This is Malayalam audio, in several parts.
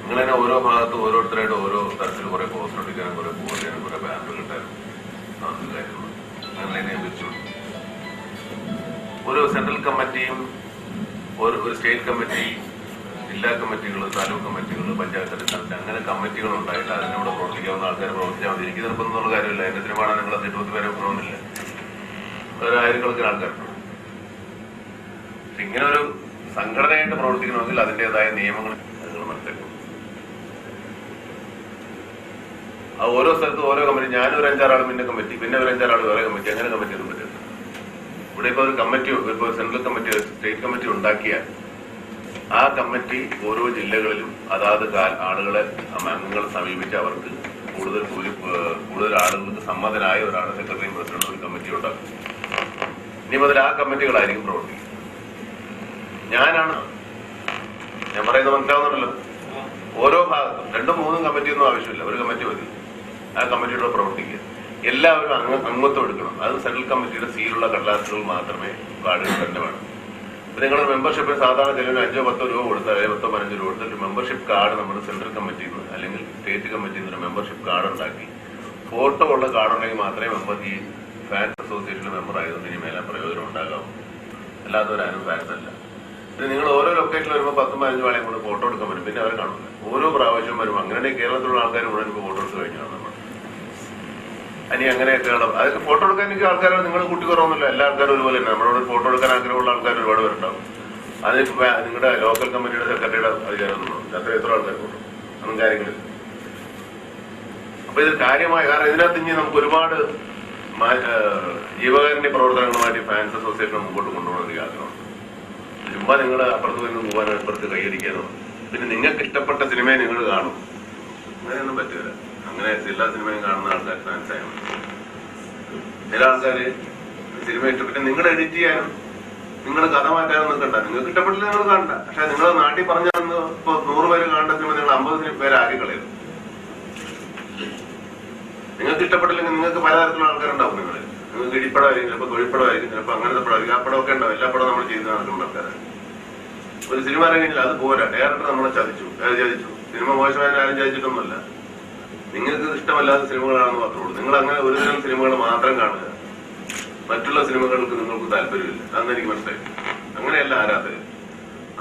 നിങ്ങളതിനെ ഓരോ ഭാഗത്തും ഓരോരുത്തരായിട്ട് ഓരോ തരത്തിൽ കുറെ പോസ്റ്റർ അടിക്കാനും കുറെ പോകാനും കുറെ ബാനർ കിട്ടാനും കാര്യങ്ങൾ അങ്ങനെ വെച്ചു. ഓരോ സെൻട്രൽ കമ്മിറ്റിയും ഒരു സ്റ്റേറ്റ് കമ്മിറ്റി, ജില്ലാ കമ്മിറ്റികൾ, താലൂക്ക് കമ്മിറ്റികൾ, പഞ്ചായത്ത് അടിസ്ഥാനത്തിൽ അങ്ങനെ കമ്മിറ്റികൾ ഉണ്ടായിട്ട് അതിനോട് പ്രവർത്തിക്കാവുന്ന ആൾക്കാർ പ്രവർത്തിച്ചാൽ മതി. എനിക്ക് നിർബന്ധമുള്ള കാര്യമില്ല. എന്റെ തീരുമാനം നിങ്ങൾ 80 പേരെ വെക്കണമെന്നില്ല. വേറെ ആയിരക്കണക്കിന് ആൾക്കാരുണ്ട്. ഇങ്ങനെ ഒരു സംഘടനയായിട്ട് പ്രവർത്തിക്കണമെങ്കിൽ അതിൻ്റെതായ നിയമങ്ങൾ നിങ്ങൾ മനസ്സിലാക്കണം. ആ ഓരോ സ്ഥലത്തും ഓരോ കമ്മിറ്റി, ഞാനൊരു 5-6 ആൾ പിന്നെ കമ്മിറ്റി, പിന്നെ ഒരു 5-6 ആൾ വേറെ കമ്മിറ്റി, അങ്ങനെ കമ്മിറ്റി ഒന്നും പറ്റില്ല. ഇവിടെ ഇപ്പൊ ഒരു കമ്മിറ്റി, ഇപ്പൊ സെൻട്രൽ കമ്മിറ്റി, സ്റ്റേറ്റ് കമ്മിറ്റി ഉണ്ടാക്കിയാൽ ആ കമ്മിറ്റി ഓരോ ജില്ലകളിലും അതാത് ആളുകളെ, അംഗങ്ങളെ സമീപിച്ച് അവർക്ക് കൂടുതൽ ആളുകൾക്ക് സമ്മതനായ ഒരാളെ സെക്രട്ടറിയും പ്രസിഡന്റും ഒരു കമ്മിറ്റി ഉണ്ടാക്കും. ഇനി മുതൽ ആ കമ്മിറ്റികളായിരിക്കും പ്രവർത്തിക്കുക. ഞാൻ പറയുന്നത് മനസ്സിലാവുന്നുണ്ടല്ലോ. ഓരോ ഭാഗത്തും 2-3 കമ്മിറ്റിയൊന്നും ആവശ്യമില്ല, ഒരു കമ്മിറ്റി മതി. ആ കമ്മിറ്റിയോട് പ്രവർത്തിക്കുക. എല്ലാവരും അംഗത്വം എടുക്കണം. അത് സെൻട്രൽ കമ്മിറ്റിയുടെ സീലുള്ള കടലാസുകൾ മാത്രമേ കാർഡുകൾ തന്നെ വേണം. ഇപ്പൊ നിങ്ങളുടെ മെമ്പർഷിപ്പിന് സാധാരണ ചിലർ 5-10 രൂപ കൊടുത്താൽ, 10-15 രൂപ കൊടുത്താൽ ഒരു മെമ്പർഷിപ്പ് കാർഡ് നമ്മൾ സെൻട്രൽ കമ്മിറ്റിയിൽ നിന്ന് അല്ലെങ്കിൽ സ്റ്റേറ്റ് കമ്മിറ്റിയിൽ നിന്ന് ഒരു മെമ്പർഷിപ്പ് കാർഡ് ഉണ്ടാക്കി ഫോട്ടോ ഉള്ള കാർഡ് ഉണ്ടെങ്കിൽ മാത്രമേ മെമ്പർ ഈ ഫാൻസ് അസോസിയേഷന്റെ മെമ്പർ ആയതുകൊണ്ട് ഇനി മേലെ പ്രയോജനം ഉണ്ടാകാവൂ. അല്ലാത്തവരാരും ഫാൻസ് അല്ല. പിന്നെ നിങ്ങൾ ഓരോ ലൊക്കേഷനിൽ വരുമ്പോൾ 10-15 ആളെയും കൊണ്ട് ഫോട്ടോ എടുക്കാൻ പറ്റും. പിന്നെ അവർ കാണില്ല. ഓരോ പ്രാവശ്യം വരുമ്പോൾ അങ്ങനെ കേരളത്തിലുള്ള ആൾക്കാർ മുഴുവൻ ഇപ്പോൾ ഫോട്ടോ എടുത്ത് കഴിഞ്ഞാണ് നമ്മൾ. ഇനി അങ്ങനെയൊക്കെയാണ്. അതൊക്കെ ഫോട്ടോ എടുക്കാൻ എനിക്ക് ആൾക്കാർ നിങ്ങൾ കൂട്ടി കുറവൊന്നുമില്ല. എല്ലാ ആൾക്കാരും ഒരുപോലെ തന്നെ. നമ്മളോട് ഫോട്ടോ എടുക്കാൻ ആഗ്രഹമുള്ള ആൾക്കാർ ഒരുപാട് പേരുണ്ടാവും. അതിന് നിങ്ങളുടെ ലോക്കൽ കമ്മിറ്റിയുടെ സെക്രട്ടറിയുടെ അധികാരമൊന്നും എത്ര ആൾക്കാർ കൊണ്ടു ഒന്നും കാര്യങ്ങളില്ല. അപ്പൊ ഇത് കാര്യമായ, കാരണം ഇതിനകത്ത് ഇനി നമുക്ക് ഒരുപാട് ജീവകാരുണ്യ പ്രവർത്തനങ്ങളുമായിട്ട് ഫാൻസ് അസോസിയേഷൻ മുമ്പോട്ട് കൊണ്ടുപോകണം എനിക്ക് ആഗ്രഹമുണ്ട്. ചുമ്മാ നിങ്ങൾ അപ്പുറത്ത് നിന്ന് പോകാനോ ഇപ്പുറത്ത് കൈയടിക്കാനോ, പിന്നെ നിങ്ങൾക്ക് ഇഷ്ടപ്പെട്ട സിനിമയെ നിങ്ങൾ കാണും, അങ്ങനെയൊന്നും പറ്റില്ല. അങ്ങനെ എല്ലാ സിനിമയും കാണുന്ന ആൾക്കാർ ഫാൻസ് ആയാലും ചില ആൾക്കാര് സിനിമ ഇഷ്ടപ്പെട്ട നിങ്ങൾ എഡിറ്റ് ചെയ്യാനും നിങ്ങൾ കഥ മാറ്റാനും നിൽക്കണ്ട. നിങ്ങൾക്ക് ഇഷ്ടപ്പെട്ടില്ല നിങ്ങൾ കാണണ്ട. പക്ഷെ നിങ്ങൾ നാട്ടിൽ പറഞ്ഞാൽ ഇപ്പൊ 100 പേര് കാണേണ്ട സിനിമ നിങ്ങൾ 50 പേര് ആക്കി കളയും. നിങ്ങൾക്ക് ഇഷ്ടപ്പെട്ടില്ലെങ്കിൽ നിങ്ങൾക്ക് പലതരത്തിലുള്ള ആൾക്കാരുണ്ടാവും. നിങ്ങൾക്ക് ഇടിപ്പടമായിരിക്കും, ചിലപ്പോൾ തൊഴിൽപ്പടമായിരിക്കും, ചിലപ്പോൾ അങ്ങനത്തെ പടമായിരിക്കും. ആ പടമൊക്കെ ഉണ്ടാവും. എല്ലാ പടവും നമ്മൾ ചെയ്ത് നടക്കുന്ന ആൾക്കാരാണ്. ഒരു സിനിമ ഇറങ്ങിയില്ല, അത് പോരാ. ഡയറക്ടർ നമ്മളെ ചതിച്ചു. സിനിമ മോശമായ ആരും ചതിച്ചിട്ടൊന്നുമല്ല. നിങ്ങൾക്ക് ഇഷ്ടമല്ലാത്ത സിനിമകളാണെന്ന് മാത്രമേ. നിങ്ങൾ അങ്ങനെ ഒരു തരം സിനിമകൾ മാത്രം കാണുക, മറ്റുള്ള സിനിമകൾക്ക് നിങ്ങൾക്ക് താല്പര്യമില്ല. അതെന്ന് എനിക്ക് മനസ്സിലായി. അങ്ങനെയല്ല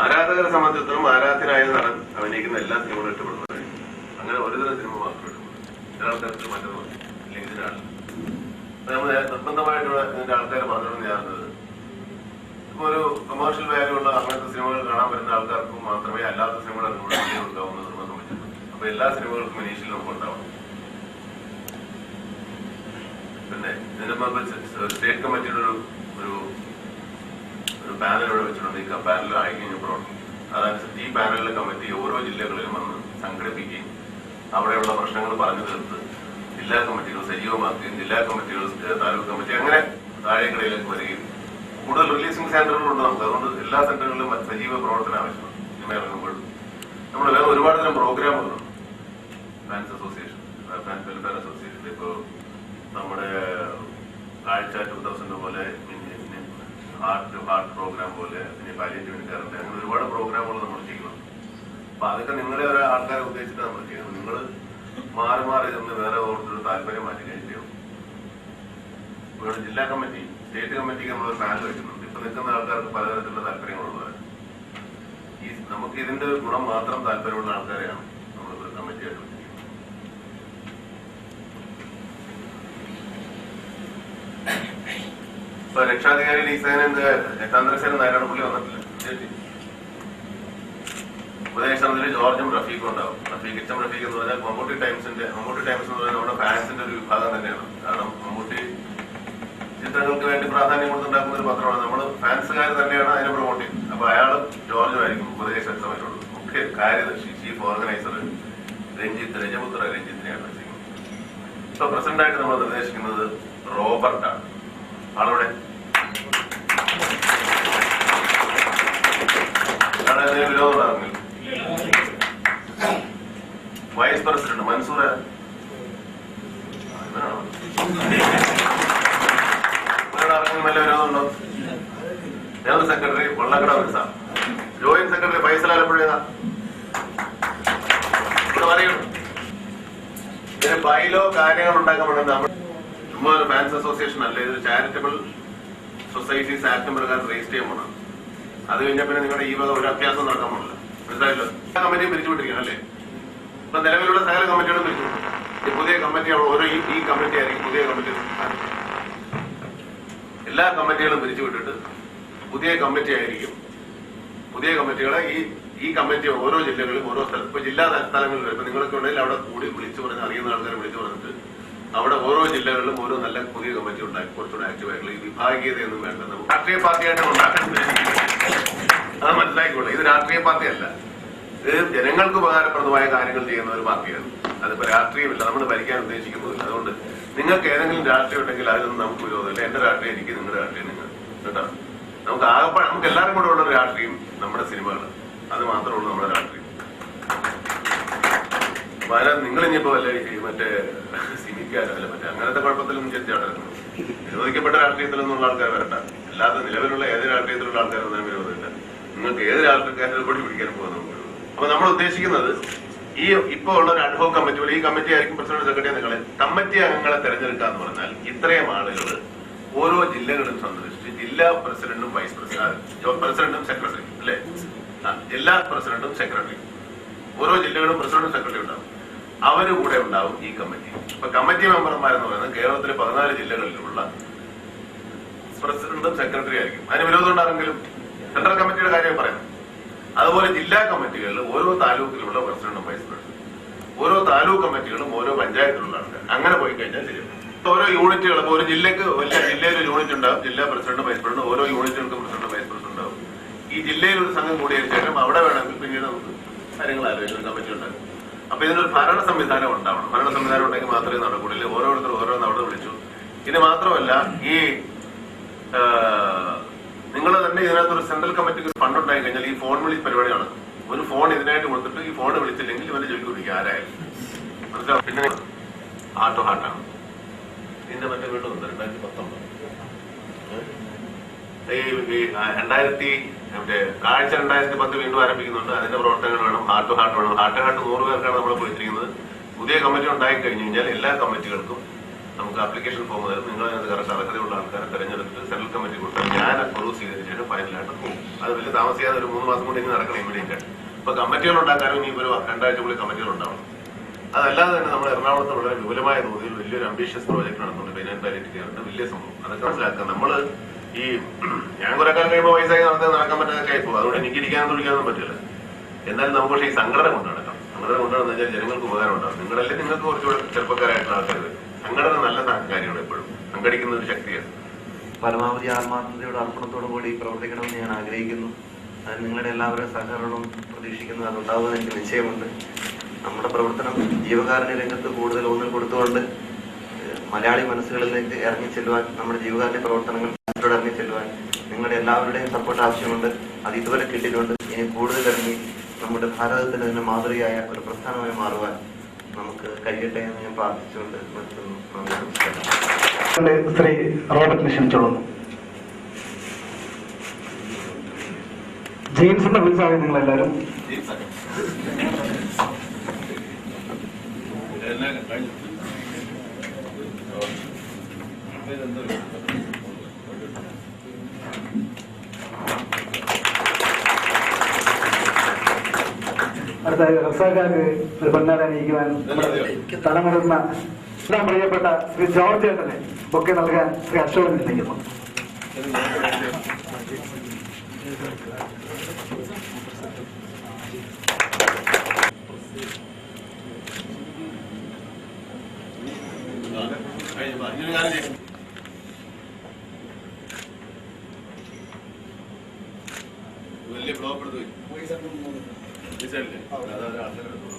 ആരാധകരെ സംബന്ധിച്ചിടത്തോളം ആരാധനായ നടൻ അഭിനയിക്കുന്ന എല്ലാ സിനിമകളും ഇഷ്ടപ്പെടുന്നതായിരിക്കും. അങ്ങനെ ഒരു തരം സിനിമ മാത്രം ഇഷ്ടപ്പെടും. ചില ആൾക്കാർക്ക് മറ്റൊന്നും അല്ലെങ്കിൽ ഇതിനാണ് നമ്മൾ നിർബന്ധമായിട്ടുള്ള ഇതിന്റെ ആൾക്കാരെ പറഞ്ഞിട്ട് ഞാനത് ഇപ്പൊ ഒരു കൊമേഴ്ഷ്യൽ വാല്യൂ ഉള്ള അങ്ങനത്തെ സിനിമകൾ കാണാൻ വരുന്ന ആൾക്കാർക്ക് മാത്രമേ അല്ലാത്ത സിനിമകൾ അതിനോട് വലിയ ഉണ്ടാവുന്ന നിർബന്ധം വെച്ചിട്ടുണ്ട്. അപ്പൊ എല്ലാ സിനിമകൾക്കും ഇനീഷ്യൽ നമുക്ക് ഉണ്ടാവണം. പിന്നെ ഇതിനിപ്പോ സ്റ്റേറ്റ് കമ്മിറ്റിയുടെ ഒരു പാനൽ ഇവിടെ വെച്ചിട്ടുണ്ട്. ഈ പാനൽ ആയിക്കഴിഞ്ഞ് പ്രവർത്തിക്കും. അതനുസരിച്ച് ഈ പാനലിലെ കമ്മിറ്റി ഓരോ ജില്ലകളിലും വന്ന് സംഘടിപ്പിക്കുകയും അവിടെയുള്ള പ്രശ്നങ്ങൾ പറഞ്ഞു തീർത്ത് ജില്ലാ കമ്മിറ്റികൾ സജീവമാക്കുകയും ജില്ലാ കമ്മിറ്റികൾ, താലൂക്ക് കമ്മിറ്റി അങ്ങനെ താഴേക്കടയിലേക്ക് വരികയും കൂടുതൽ റിലീസിംഗ് സെന്ററുകളുണ്ട് നമുക്ക്. അതുകൊണ്ട് എല്ലാ സെന്ററുകളിലും സജീവ പ്രവർത്തനം ആവശ്യമാണ്. സിനിമ ഇറങ്ങുമ്പോഴും നമ്മൾ വേറെ ഒരുപാട് തരം പ്രോഗ്രാമുകളുണ്ട്. Fans association, fans welfare association, ഇപ്പോ നമ്മുടെ കാഴ്ച 2000 പോലെ, ഹാർട്ട് പ്രോഗ്രാം പോലെ, പിന്നെ പാലിയേറ്റീവ് കെയറിന്റെ അങ്ങനെ ഒരുപാട് പ്രോഗ്രാമുകൾ നമ്മൾ ചെയ്യുന്നു. അപ്പൊ അതൊക്കെ നിങ്ങളെ ഒരു ആൾക്കാരെ ഉദ്ദേശിച്ചിട്ട് നമ്മൾ ചെയ്യുന്നത്. നിങ്ങൾ മാറി ഇതൊന്ന് വേറെ ഓർക്കൊരു താല്പര്യം മാറ്റുകയും ചെയ്യും. ഇവിടെ ജില്ലാ കമ്മിറ്റി, സ്റ്റേറ്റ് കമ്മിറ്റിക്ക് നമ്മളൊരു പാനൽ വെക്കുന്നുണ്ട്. ഇപ്പൊ നിൽക്കുന്ന ആൾക്കാർക്ക് പലതരത്തിലുള്ള താല്പര്യങ്ങളുള്ളവർ. നമുക്ക് ഇതിന്റെ ഗുണം മാത്രം താല്പര്യമുള്ള ആൾക്കാരെയാണ് നമ്മളിപ്പോൾ കമ്മിറ്റിയായിട്ട് വെച്ചിരിക്കുന്നത്. ഇപ്പൊ രക്ഷാധികാരി ലീസേനന്റെ 8ാം തരസേന നാരായണപ്പള്ളി വന്നിട്ടില്ല. ഉപദേശത്തിൽ ജോർജും റഫീഖും ഉണ്ടാവും. റഫീഖ് എന്ന് പറഞ്ഞാൽ മമ്മൂട്ടി ടൈംസ് എന്ന് പറഞ്ഞാൽ നമ്മുടെ ഫാൻസിന്റെ ഒരു വിഭാഗം തന്നെയാണ്. കാരണം മമ്മൂട്ടി ചിത്രങ്ങൾക്ക് വേണ്ടി പ്രാധാന്യം കൊടുത്തുണ്ടാക്കുന്ന ഒരു പത്രമാണ്. നമ്മൾ ഫാൻസുകാർ തന്നെയാണ് അതിനെ പ്രൊമോട്ട് ചെയ്യുന്നത്. അപ്പൊ അയാളും ജോർജുമായിരിക്കും ഉപദേശകമായിട്ടുള്ളത്. മുഖ്യ കാര്യദർശി ചീഫ് ഓർഗനൈസർ രജപുത്ര രഞ്ജിത്തിനെയാണ് വെച്ചിരിക്കുന്നത്. ഇപ്പൊ പ്രസിഡന്റായിട്ട് നമ്മൾ നിർദ്ദേശിക്കുന്നത് റോബർട്ടാണ്. ആളോടെ വിരോധം ഇറങ്ങില്ല. വൈസ് പ്രസിഡന്റ് മൻസൂർ ഇറങ്ങി വല്ല വിരോധമുണ്ടോ? ജനറൽ സെക്രട്ടറി വള്ളക്കട മനസ്സാ. Joint secretary Faisal Alappuzha. ഇവിടെ പറയുന്നു ഇതിന് ബൈലോ കാര്യങ്ങൾ ഉണ്ടാക്കപ്പെടുന്നത് നമ്മൾ ചുമ്മാ ഒരു ഫാൻസ് അസോസിയേഷൻ അല്ല, ഇതൊരു ചാരിറ്റബിൾ സൊസൈറ്റീസ് ആക്ട് പ്രകാരം രജിസ്റ്റർ ചെയ്യാൻ പോകണം. അത് കഴിഞ്ഞാൽ പിന്നെ നിങ്ങളുടെ ഈ വക ഒരു അഭ്യാസം നടക്കാൻ പോകില്ല. മനസ്സിലായല്ലോ? എല്ലാ കമ്മിറ്റിയും പിരിച്ചുവിട്ടിരിക്കണം അല്ലേ? ഇപ്പൊ നിലവിലുള്ള സകല കമ്മിറ്റികളും പിരിച്ചുവിട്ടു. ഈ പുതിയ കമ്മിറ്റി ഓരോ ഈ കമ്മിറ്റി ആയിരിക്കും പുതിയ കമ്മിറ്റി. എല്ലാ കമ്മിറ്റികളും പിരിച്ചുവിട്ടിട്ട് പുതിയ കമ്മിറ്റി ആയിരിക്കും. പുതിയ കമ്മിറ്റികളെ ഈ കമ്മിറ്റി ഓരോ ജില്ലകളിലും ഓരോ സ്ഥലം ഇപ്പൊ ജില്ലാ തലങ്ങളിൽ ഇപ്പൊ നിങ്ങളൊക്കെ ഉണ്ടെങ്കിൽ അവിടെ കൂടി വിളിച്ചു പറഞ്ഞ് അറിയുന്ന ആൾക്കാരെ വിളിച്ചു പറഞ്ഞിട്ട് അവിടെ ഓരോ ജില്ലകളിലും ഓരോ നല്ല പുതിയ കമ്മിറ്റി ഉണ്ടാക്കി കുറച്ചുകൂടെ ആക്റ്റീവായിട്ടുള്ള ഈ വിഭാഗീയതയൊന്നും വേണ്ട. നമുക്ക് രാഷ്ട്രീയ പാർട്ടിയായിട്ട് ഉണ്ടാക്കാൻ അത് മനസ്സിലാക്കിക്കൊള്ളു. ഇത് രാഷ്ട്രീയ പാർട്ടിയല്ല, ഇത് ജനങ്ങൾക്ക് ഉപകാരപ്രദമായ കാര്യങ്ങൾ ചെയ്യുന്ന ഒരു പാർട്ടിയാണ്. അതിപ്പോ രാഷ്ട്രീയമില്ല, നമ്മൾ ഭരിക്കാൻ ഉദ്ദേശിക്കുന്നില്ല. അതുകൊണ്ട് നിങ്ങൾക്ക് ഏതെങ്കിലും രാഷ്ട്രീയം ഉണ്ടെങ്കിൽ അതിലൊന്നും നമുക്ക് വിരോധമില്ല. എന്റെ രാഷ്ട്രീയം എനിക്ക്, നിങ്ങളുടെ രാഷ്ട്രീയം നിങ്ങൾ, കേട്ടോ? നമുക്ക് ആകെ നമുക്ക് എല്ലാവരും കൂടെ ഉള്ള രാഷ്ട്രീയം നമ്മുടെ സിനിമകൾ, അത് മാത്രമേ ഉള്ളൂ നമ്മുടെ രാഷ്ട്രീയം. നിങ്ങൾ ഇനിയിപ്പോ അല്ലെ മറ്റേ സിനിക്കാരല്ല മറ്റേ അങ്ങനത്തെ കുഴപ്പത്തിലൊന്നും ചെത്തിയാടരുന്നു. വിരോധിക്കപ്പെട്ട രാഷ്ട്രീയത്തിലൊന്നുള്ള ആൾക്കാർ വരണ്ട. അല്ലാതെ നിലവിലുള്ള ഏത് രാഷ്ട്രീയത്തിലുള്ള ആൾക്കാരൊന്നും വിരോധമില്ല. നിങ്ങൾക്ക് ഏത് രാഷ്ട്രീയക്കാരെ കൂടി പിടിക്കാൻ പോകുന്ന. അപ്പൊ നമ്മൾ ഉദ്ദേശിക്കുന്നത് ഈ ഇപ്പൊ ഉള്ള ഒരു അഡ്ഹോക് കമ്മിറ്റി പോലെ ഈ കമ്മിറ്റി ആയിരിക്കും പ്രസിഡന്റ് സെക്രട്ടറി. നിങ്ങളെ കമ്മിറ്റി അംഗങ്ങളെ തെരഞ്ഞെടുക്കുക എന്ന് പറഞ്ഞാൽ ഇത്രയും ആളുകൾ ഓരോ ജില്ലകളും സന്ദർശിച്ച് ജില്ലാ പ്രസിഡന്റും വൈസ് പ്രസിഡന്റും സെക്രട്ടറി അല്ലെ, ജില്ലാ പ്രസിഡന്റും സെക്രട്ടറി, ഓരോ ജില്ലകളും പ്രസിഡന്റും സെക്രട്ടറി ഉണ്ടാവും. അവര് കൂടെ ഉണ്ടാവും ഈ കമ്മിറ്റി. അപ്പൊ കമ്മിറ്റി മെമ്പർമാരെന്ന് പറയുന്നത് കേരളത്തിലെ 14 ജില്ലകളിലുള്ള പ്രസിഡന്റും സെക്രട്ടറി ആയിരിക്കും. അതിന് വിരോധം ഉണ്ടാണെങ്കിലും സെൻട്രൽ കമ്മിറ്റിയുടെ കാര്യം പറയുന്നത്. അതുപോലെ ജില്ലാ കമ്മിറ്റികളിൽ ഓരോ താലൂക്കിലുള്ള പ്രസിഡന്റും വൈസ് പ്രസിഡന്റ്, ഓരോ താലൂക്ക് കമ്മിറ്റികളും ഓരോ പഞ്ചായത്തിലുള്ള ആൾക്കാർ. അങ്ങനെ പോയി കഴിഞ്ഞാൽ ശരിയാണ്. ഓരോ യൂണിറ്റുകൾ ഇപ്പൊ ഒരു ജില്ലയിൽ ഒരു യൂണിറ്റ് ഉണ്ടാവും, ജില്ലാ പ്രസിഡന്റ് വൈസ് പ്രസിഡന്റ്, ഓരോ യൂണിറ്റുകൾക്കും പ്രസിഡന്റ് വൈസ് പ്രസിഡന്റ് ഉണ്ടാവും. ഈ ജില്ലയിൽ ഒരു സംഘം കൂടിയതിനു ശേഷം അവിടെ വേണമെങ്കിൽ പിന്നീട് നമുക്ക് കാര്യങ്ങൾ ആലോചിക്കുന്ന കമ്മിറ്റി ഉണ്ടാകും. അപ്പൊ ഇതിനൊരു ഭരണ സംവിധാനം ഉണ്ടാവണം. ഭരണ സംവിധാനം ഉണ്ടെങ്കിൽ മാത്രമേ നടക്കൂടില്ല. ഓരോരുത്തർ ഓരോന്ന് അവിടെ വിളിച്ചു. ഇത് മാത്രമല്ല ഈ നിങ്ങൾ തന്നെ ഇതിനകത്തൊരു സെൻട്രൽ കമ്മിറ്റിക്ക് ഫണ്ട് ഉണ്ടായി കഴിഞ്ഞാൽ ഈ ഫോൺ വിളി പരിപാടിയാണ്. ഒരു ഫോൺ ഇതിനായിട്ട് കൊടുത്തിട്ട് ഈ ഫോൺ വിളിച്ചില്ലെങ്കിൽ ഇവരെ ജോലിക്ക് വിളിക്കുക ആരായാലും. മനസ്സിലാവും. പിന്നെ ഹാർട്ട് ടു ഹാർട്ടാണ് ഇതിന്റെ മറ്റേ വീണ്ടും 2019 കാഴ്ച 2010 വീണ്ടും ആരംഭിക്കുന്നുണ്ട്. അതിന്റെ പ്രവർത്തനങ്ങൾ വേണം. ഹാർട്ട് ടു ഹാർട്ട് വേണം. ഹാർട്ട് ടു ഹാർട്ട് 100 പേർക്കാണ് നമ്മൾ പോയിരിക്കുന്നത്. പുതിയ കമ്മിറ്റി ഉണ്ടായി കഴിഞ്ഞു കഴിഞ്ഞാൽ എല്ലാ കമ്മിറ്റികൾക്കും നമുക്ക് ആപ്ലിക്കേഷൻ ഫോം തരും. നിങ്ങൾ അതിനകത്ത് കറക്റ്റ് അർഹതയുള്ള ആൾക്കാരെ തെരഞ്ഞെടുത്ത് സെൻട്രൽ കമ്മിറ്റി കൊടുത്താൽ ഞാൻ അപ്രൂവ് ചെയ്തതിനു ശേഷം ഫൈനലായിട്ട് പോകും. അത് വലിയ താമസിയാതെ ഒരു 3 മാസം കൊണ്ട് ഇനി നടക്കണം ഇമ്മീഡിയറ്റ് ആയിട്ട്. ഇപ്പൊ കമ്മിറ്റികൾ ഉണ്ടാക്കാനും ഇനി ഒരു 2 ആഴ്ചക്കുള്ളിൽ കമ്മിറ്റികൾ ഉണ്ടാവണം. അതല്ലാതെ തന്നെ നമ്മൾ എറണാകുളത്ത് വളരെ വിപുലമായ തോതിൽ വലിയൊരു അംബീഷ്യസ് പ്രോജക്ട് നടത്തുന്നുണ്ട്. പെയിൻ പാലിയേറ്റീവ് കെയറിന്റെ വലിയ സംഭവം. അതൊക്കെ മനസ്സിലാക്കുക. നമ്മള് ഈ ഞാൻ കുറെ കാലം കഴിയുമ്പോൾ വയസ്സായി നടക്കാൻ പറ്റാതൊക്കെ ആയിപ്പോ. അതുകൊണ്ട് എനിക്ക് ഇരിക്കാനൊന്നും വിളിക്കാനൊന്നും പറ്റില്ല. എന്നാലും നമുക്ക് പക്ഷേ ഈ സംഘടന കൊണ്ടു നടക്കാം. സംഘടന കൊണ്ടുവന്നു കഴിഞ്ഞാൽ ജനങ്ങൾക്ക് ഉപകാരം ഉണ്ടാവും. നിങ്ങളല്ലേ നിങ്ങൾക്ക് കുറച്ചുകൂടെ ചെറുപ്പക്കാരായിട്ടുള്ള ആൾക്കാർ. സംഘടന നല്ല കാര്യമാണ്. എപ്പോഴും സംഘടിക്കുന്ന ഒരു ശക്തിയാണ്. പരമാവധി ആത്മാർത്ഥതയോടെ അർപ്പണത്തോടു കൂടി പ്രവർത്തിക്കണമെന്ന് ഞാൻ ആഗ്രഹിക്കുന്നു. അതിന് നിങ്ങളുടെ എല്ലാവരുടെയും സഹകരണവും പ്രതീക്ഷിക്കുന്നു. അതുണ്ടാകുമെന്ന് എനിക്ക് നിശ്ചയമുണ്ട്. നമ്മുടെ പ്രവർത്തനം ജീവകാരുണ്യ രംഗത്ത് കൂടുതൽ ഊന്നൽ കൊടുത്തുകൊണ്ട് മലയാളി മനസ്സുകളിലേക്ക് ഇറങ്ങിച്ചെല്ലുവാൻ, നമ്മുടെ ജീവകാരുണ്യ പ്രവർത്തനങ്ങൾ ഇറങ്ങിച്ചെല്ലുവാൻ നിങ്ങളുടെ എല്ലാവരുടെയും സപ്പോർട്ട് ആവശ്യമുണ്ട്. അത് ഇതുവരെ കിട്ടിയിട്ടുണ്ട്. ഇനി കൂടുതൽ ഇറങ്ങി നമ്മുടെ ഭാരതത്തിന് തന്നെ മാതൃകയായ ഒരു പ്രസ്ഥാനമായി മാറുവാൻ നമുക്ക് കഴിയട്ടെ എന്ന് ഞാൻ പ്രാർത്ഥിച്ചുകൊണ്ട് നിർത്തുന്നു. നമസ്കാരം. ശ്രീ റോബർട്ടിനെ ക്ഷണിച്ചോളുന്നു. ജെയിംസിന്റെ വിളിച്ചാണ് നിങ്ങളെല്ലാവരും. അടുത്ത റസാഖാക്ക് ഒരു പൊന്നാട അണിയിക്കുവാൻ തലമുറന്ന പ്രിയപ്പെട്ട ശ്രീ ജോർജ് ചേട്ടനെ ഒക്കെ നൽകാൻ ശ്രീ അശോകൻ ക്ഷണിക്കുന്നു. ഇല്ലേ ബ്ലോക്ക് എടുത്ത് പോയി. പോയി സാറിന് അതൊരു ആൾക്കാരെടുത്തോളൂ.